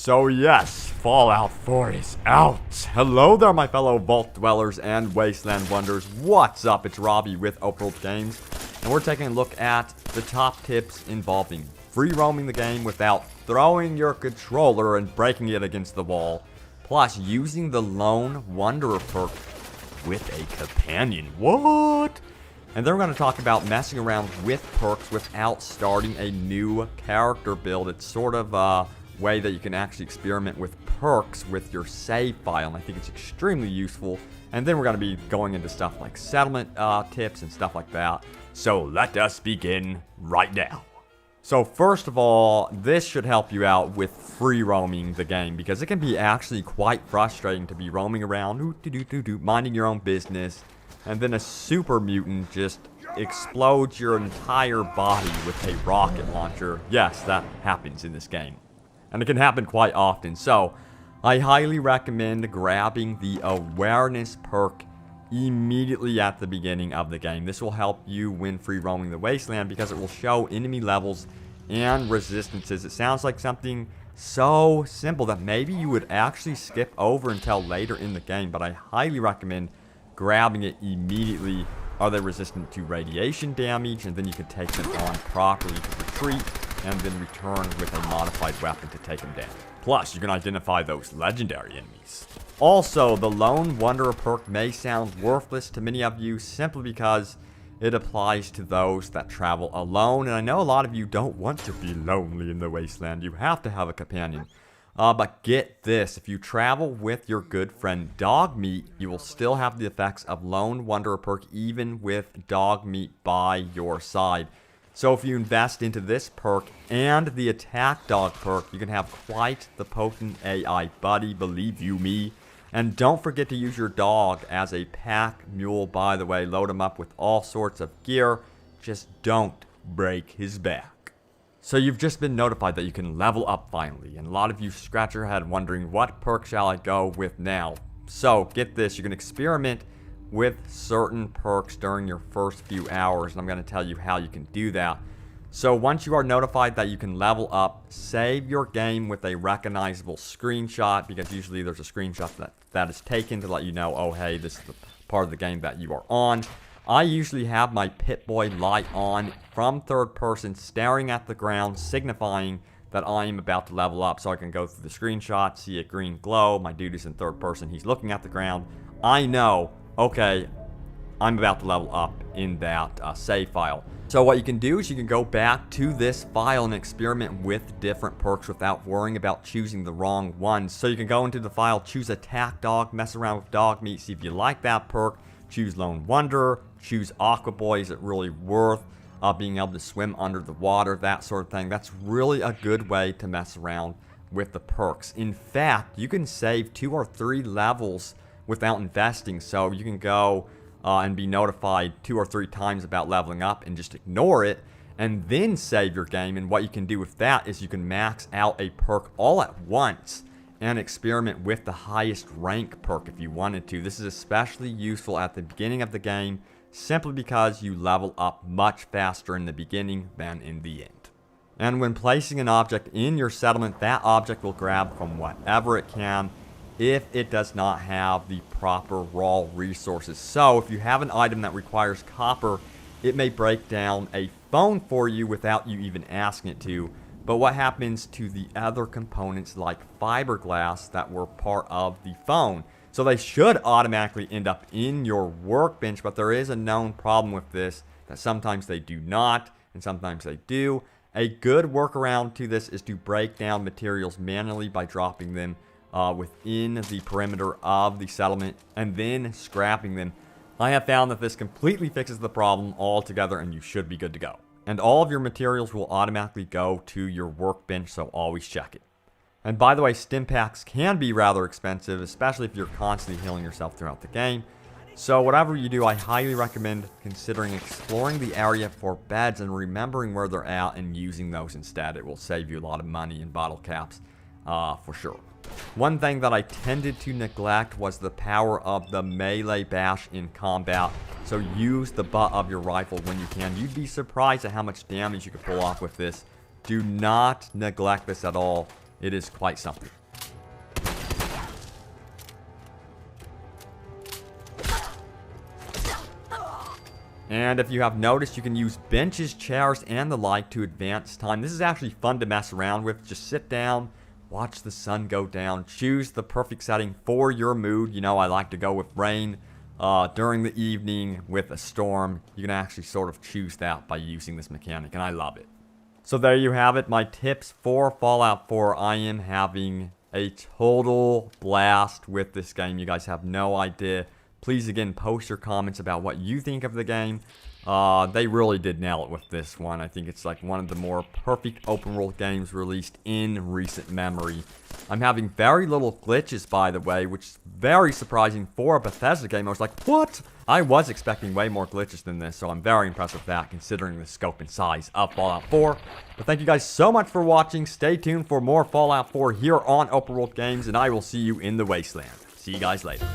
So yes, Fallout 4 is out. Hello there, my fellow Vault Dwellers and Wasteland Wonders. What's up? It's Robbie with Oakworld Games, and we're taking a look at the top tips involving free roaming the game without throwing your controller and breaking it against the wall, plus using the Lone Wanderer perk with a companion. What? And then we're going to talk about messing around with perks without starting a new character build. It's sort of a way that you can actually experiment with perks with your save file, and I think it's extremely useful. And then we're going to be going into stuff like settlement tips and stuff like that. So let us begin right now. So first of all, this should help you out with free roaming the game, because it can be actually quite frustrating to be roaming around, minding your own business, and then a super mutant just explodes your entire body with a rocket launcher. Yes, that happens in this game, and it can happen quite often. So I highly recommend grabbing the awareness perk immediately at the beginning of the game. This will help you when free roaming the wasteland, because it will show enemy levels and resistances. It sounds like something so simple that maybe you would actually skip over until later in the game, but I highly recommend grabbing it immediately. Are they resistant to radiation damage? And then you can take them on properly to retreat, and then return with a modified weapon to take them down. Plus, you can identify those legendary enemies. Also, the Lone Wanderer perk may sound worthless to many of you simply because it applies to those that travel alone. And I know a lot of you don't want to be lonely in the wasteland. You have to have a companion. But get this, if you travel with your good friend Dogmeat, you will still have the effects of Lone Wanderer perk even with Dogmeat by your side. So if you invest into this perk and the attack dog perk, you can have quite the potent AI buddy, believe you me. And don't forget to use your dog as a pack mule, by the way. Load him up with all sorts of gear. Just don't break his back. So you've just been notified that you can level up finally. And a lot of you scratch your head wondering, what perk shall I go with now? So get this, you can experiment with certain perks during your first few hours, and I'm going to tell you how you can do that. So once you are notified that you can level up, save your game with a recognizable screenshot, because usually there's a screenshot that is taken to let you know, oh hey, this is the part of the game that you are on. I usually have my Pip-Boy light on from third person, staring at the ground, signifying that I am about to level up. So I can go through the screenshot, see a green glow, my dude is in third person, he's looking at the ground. I know, okay, I'm about to level up in that save file. So what you can do is you can go back to this file and experiment with different perks without worrying about choosing the wrong ones. So you can go into the file, choose attack dog, mess around with Dogmeat, see if you like that perk, choose Lone Wanderer, choose Aqua Boy. Is it really worth being able to swim under the water, that sort of thing. That's really a good way to mess around with the perks. In fact, you can save 2 or 3 levels without investing, so you can go and be notified 2 or 3 times about leveling up and just ignore it, and then save your game. And what you can do with that is you can max out a perk all at once and experiment with the highest rank perk if you wanted to. This is especially useful at the beginning of the game, simply because you level up much faster in the beginning than in the end. And when placing an object in your settlement, that object will grab from whatever it can if it does not have the proper raw resources. So if you have an item that requires copper, it may break down a phone for you without you even asking it to. But what happens to the other components like fiberglass that were part of the phone? So they should automatically end up in your workbench, but there is a known problem with this, that sometimes they do not and sometimes they do. A good workaround to this is to break down materials manually by dropping them within the perimeter of the settlement and then scrapping them. I have found that this completely fixes the problem altogether, and you should be good to go. And all of your materials will automatically go to your workbench, so always check it. And by the way, stim packs can be rather expensive, especially if you're constantly healing yourself throughout the game. So whatever you do, I highly recommend considering exploring the area for beds and remembering where they're at and using those instead. It will save you a lot of money in bottle caps, for sure. One thing that I tended to neglect was the power of the melee bash in combat. So use the butt of your rifle when you can. You'd be surprised at how much damage you could pull off with this. Do not neglect this at all. It is quite something. And if you have noticed, you can use benches, chairs, and the like to advance time. This is actually fun to mess around with. Just sit down, watch the sun go down, choose the perfect setting for your mood. You know, I like to go with rain during the evening with a storm. You can actually sort of choose that by using this mechanic, and I love it. So there you have it, my tips for Fallout 4. I am having a total blast with this game. You guys have no idea. Please, again, post your comments about what you think of the game. They really did nail it with this one. I think it's like one of the more perfect open world games released in recent memory. I'm having very little glitches, by the way, which is very surprising for a Bethesda game. I was like, what? I was expecting way more glitches than this, so I'm very impressed with that, considering the scope and size of Fallout 4. But thank you guys so much for watching. Stay tuned for more Fallout 4 here on Open World Games, and I will see you in the Wasteland. See you guys later.